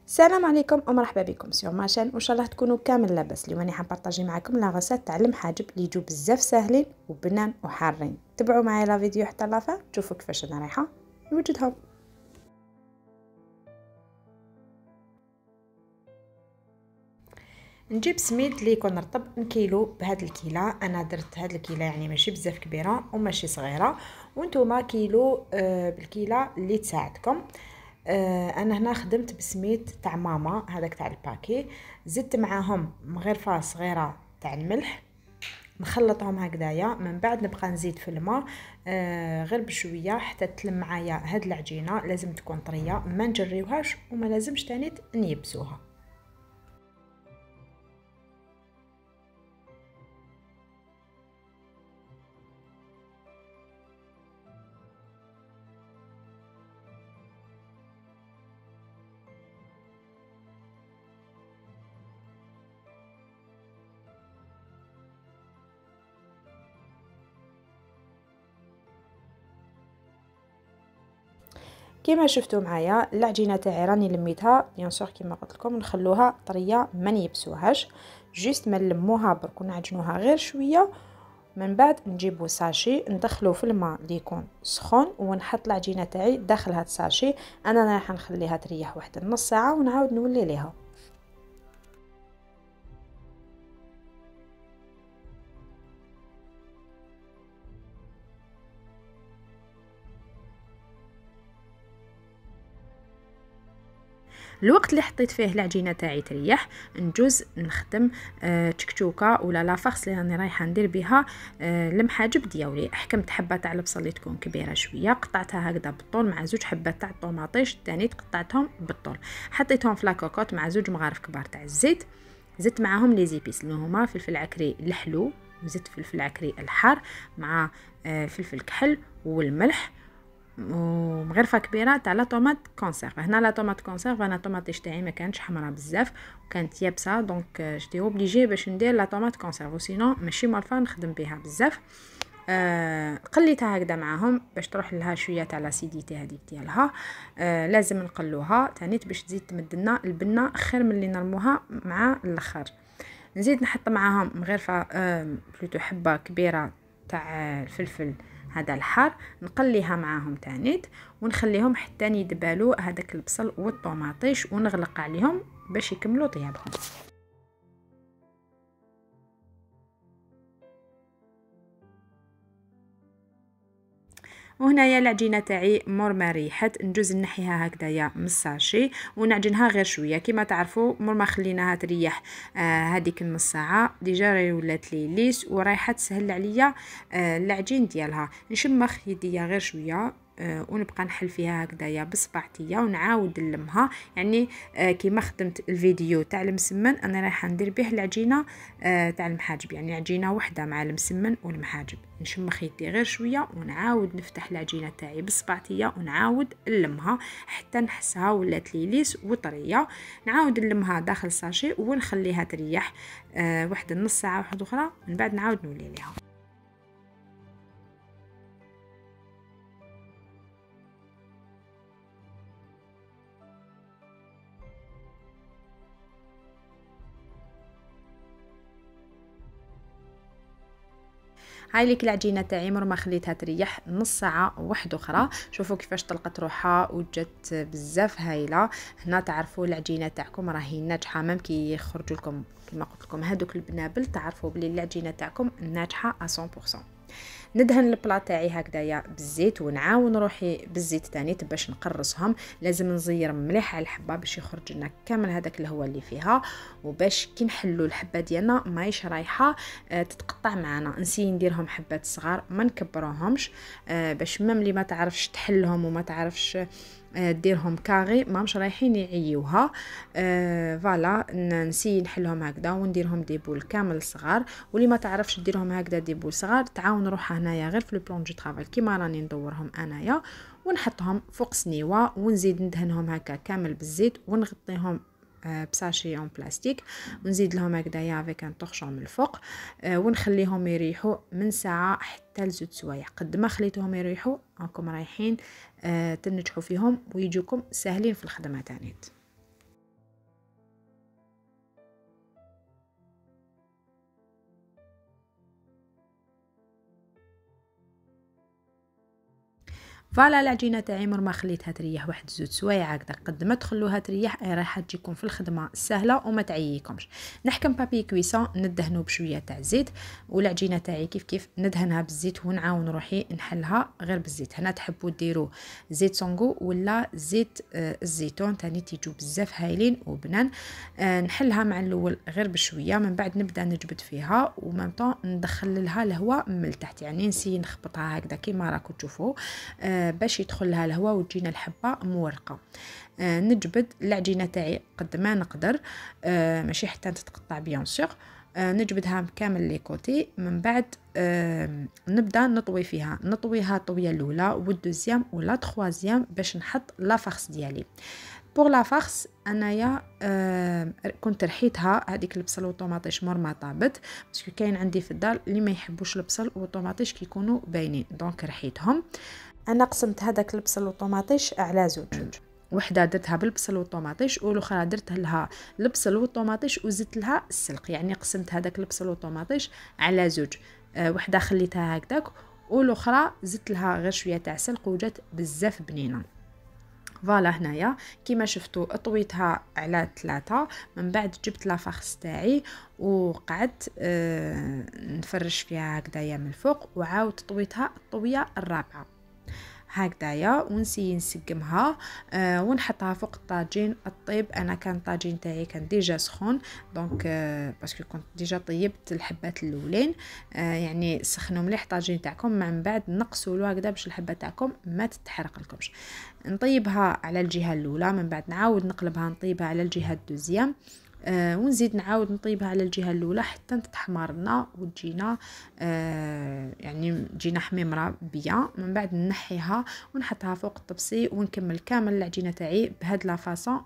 السلام عليكم ومرحبا بكم سيغ ماشين، وان شاء الله تكونوا كامل لاباس. اليوم راني حنبارطاجي معكم لا غاسات تاع المحاجب اللي يجوا بزاف ساهلين وبنان وحارين. تبعوا معايا لا فيديو حتى لافا تشوفوا كيفاش انا رايحه نوجدهم. نجيب سميد اللي يكون رطب نكيلو بهاد الكيله. انا درت هاد الكيله يعني ماشي بزاف كبيره وماشي صغيره، وانتوما كيلو بالكيله اللي تساعدكم. انا هنا خدمت بسميد تاع ماما هذاك تاع الباكي، زدت معاهم مغرفه صغيره تاع الملح، نخلطهم هكذايا. من بعد نبقى نزيد في الماء غير بشويه حتى تلم معايا هاد العجينه. لازم تكون طريه، ما نجريوهاش وما لازمش تاني نيبسوها. كما شفتوا معايا العجينه تاعي راني لميتها بيان سور كما قلت لكم، نخلوها طريه ما نيبسوهاش، جوست ما نلموها برك ونعجنوها غير شويه. من بعد نجيبو ساشي ندخلو في الماء اللي يكون سخون ونحط العجينه تاعي داخل هاد الساشي. انا راح نخليها تريح واحد النص ساعه ونعاود نولي ليها. الوقت اللي حطيت فيه العجينه تاعي تريح نجوز نخدم تشكشوكه ولا لافاخس اللي راني رايحه ندير بها المحاجب ديالي. حكمت حبه تاع البصل اللي تكون كبيره شويه، قطعتها هكذا بالطول مع زوج حبات تاع الطوماطيش الثاني قطعتهم بالطول، حطيتهم في لاكوكوت مع زوج مغارف كبار تاع الزيت. زدت معاهم لي زيبيس اللي هما فلفل عكري الحلو، وزدت فلفل عكري الحار مع فلفل كحل والملح، ومغرفه كبيره تاع لا طوماط كونسيرف. هنا لا طوماط كونسيرف انا الطوماطيش تاعي ما كانتش حمراء بزاف وكانت يابسه، دونك جيتي اوبليجي باش ندير لا طوماط كونسيرف، وسينو ماشي مالفا نخدم بها بزاف. قليتها هكذا معاهم باش تروح لها شويه تاع لاسيديتي هذيك ديالها. لازم نقلوها تانيت باش تزيد تمدلنا البنه خير من اللي نرموها مع الاخر. نزيد نحط معاهم مغرفه بلوتو حبه كبيره تاع الفلفل هذا الحار، نقليها معاهم تانيت ونخليهم حتى يدبالوا هذاك البصل والطوماطيش ونغلق عليهم باش يكملوا طيابهم. وهنايا العجينه تاعي مور ما ريحت نجوز نحيها هكذايا من الساشي ونعجنها غير شويه. كما تعرفوا مور ما خليناها تريح هذيك النص ساعه ديجا راهي ولات لي ليس ورايحه تسهل عليا العجين ديالها. نشمخ يديا غير شويه ونبقى نحل فيها هكذايا بصبعتيا ونعاود نلمها. يعني كيما خدمت الفيديو تاع المسمن انا رايحه ندير به العجينه تاع المحاجب، يعني عجينه وحده مع المسمن والمحاجب. نشمخ يدي غير شويه ونعاود نفتح العجينه تاعي بصبعتيا ونعاود نلمها حتى نحسها ولات لي ليس وطريه. نعاود نلمها داخل ساشي ونخليها تريح واحد النص ساعه واحده اخرى، من بعد نعاود نولي ليها. هاي ليك العجينه تاعي مر ما خليتها تريح نص ساعه واحده اخرى. شوفوا كيفاش طلقت روحها وجات بزاف هايله. هنا تعرفوا العجينه تاعكم راهي ناجحه، ميم كي يخرجوا لكم كما قلت لكم هذوك البنابل تعرفوا بلي العجينه تاعكم ناجحه 100%. ندهن البلا تاعي هكذايا بالزيت ونعاون روحي بالزيت تاني باش نقرصهم. لازم نزير مليح على الحبه باش يخرج لنا كامل هذاك الهواء اللي فيها، وباش كي نحلوا الحبه ديالنا ماهيش رايحه تتقطع معنا. نسي نديرهم حبات صغار ما نكبروهمش باش مم اللي ما تعرفش تحلهم وما تعرفش ديرهم كاغي ماهمش رايحين يعيوها. فوالا نسي نحلهم هكذا ونديرهم دي بول كامل صغار، واللي ما تعرفش ديرهم هكذا دي بول صغار تعاون روحها هنايا غير في البلون دو طرافاي كيما راني ندورهم انايا، ونحطهم فوق سنيوه ونزيد ندهنهم هكا كامل بالزيت ونغطيهم بساشي اون بلاستيك ونزيد لهم هكذايا افيك ان طرشون من الفوق ونخليهم يريحوا من ساعه حتى لزوج سوايع. قد ما خليتهم يريحوا راكم رايحين تنجحوا فيهم ويجوكم ساهلين في الخدمه تانيت. فوالا العجينه تاعي مرما خليتها تريح واحد 2 سوايع هكذا. قد ما تخلوها تريح راح تجيكم في الخدمه سهله وما تعييكمش. نحكم بابي كويسون ندهنو بشويه تاع زيت، والعجينه تاعي كيف ندهنها بالزيت ونعاون روحي نحلها غير بالزيت. هنا تحبوا ديروا زيت سونغو ولا زيت الزيتون تاني تيجو بزاف هايلين وبنان. نحلها مع الاول غير بشويه، من بعد نبدا نجبد فيها ومام طون ندخل لها الهواء من التحت، يعني نسي نخبطها هكذا كيما راكم تشوفوا باش يدخل لها الهواء وتجينا الحبه مورقه. نجبد العجينه تاعي قد ما نقدر، ماشي حتى تتقطع بيان سور. نجبدها كامل لي كوتي، من بعد نبدا نطويها الطويه الاولى والدوزيام ولا تخوازيام باش نحط لا فارس ديالي. بور لا فارس انايا كنت رحيتها هذيك البصل والطوماطيش مور ما طابت، باسكو كاين عندي في الدار اللي ما يحبوش البصل والطوماطيش كيكونوا باينين، دونك رحيتهم. انا قسمت هذاك البصل والطوماطيش على زوج، وحده درتها بالبصل والطوماطيش والاخرى درت لها البصل والطوماطيش وزدت لها السلق، يعني قسمت هذاك البصل والطوماطيش على زوج. وحده خليتها هكذاك والاخرى زدت لها غير شويه تاع سلق وجات بزاف بنينه. فوالا هنايا كيما شفتوا طويتها على 3، من بعد جبت لا فارس تاعي وقعدت نفرش فيها هكذايا من الفوق، وعاود طويتها الطويه الرابعه هكذايا ونسي نسقمها ونحطها فوق الطاجين الطيب. انا كان الطاجين تاعي كان ديجا سخون، دونك باسكو كنت ديجا طيبت الحبات الاولين، يعني سخنوا مليح الطاجين تاعكم، من بعد نقصوا له هكذا باش الحبه تاعكم ما تتحرق لكمش. نطيبها على الجهه الاولى، من بعد نعاود نقلبها نطيبها على الجهه الدوزيام، ونزيد نعاود نطيبها على الجهه الاولى حتى تتحمر لنا وتجينا يعني تجينا حميمره بيان. من بعد نحيها ونحطها فوق الطبسي ونكمل كامل العجينه تاعي بهاد لا فاصون.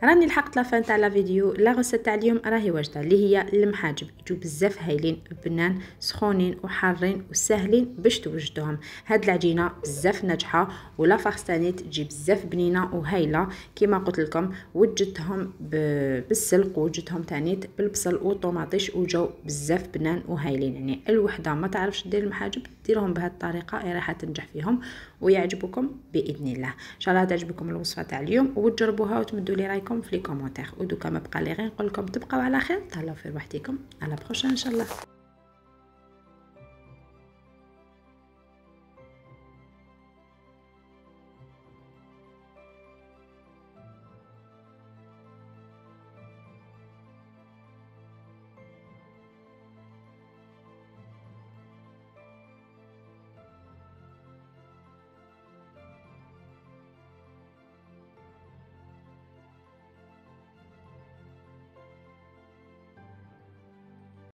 راني لحقت لافان تاع لا فيديو. لا غوسيت تاع اليوم راهي واجده، اللي هي المحاجب. يجو بزاف هايلين بنان سخونين وحارين وساهلين باش توجدوهم. هاد العجينه بزاف ناجحه ولا فارس تاني تجي بزاف بنينه وهايله كيما قلت لكم. وجدتهم بالسلق وجدتهم تاني بالبصل والطوماطيش وجاو بزاف بنان وهايلين. يعني الوحده ما تعرفش دير المحاجب ديرهم بهذه الطريقه راح تنجح فيهم ويعجبكم باذن الله. ان شاء الله تعجبكم الوصفه تاع اليوم وتجربوها وتمدوا لي رايكم في لي كومونتير. ودوكا ما بقى لي غير نقول لكم تبقاو على خير، تهلاو في روحتكم، على بروشين ان شاء الله.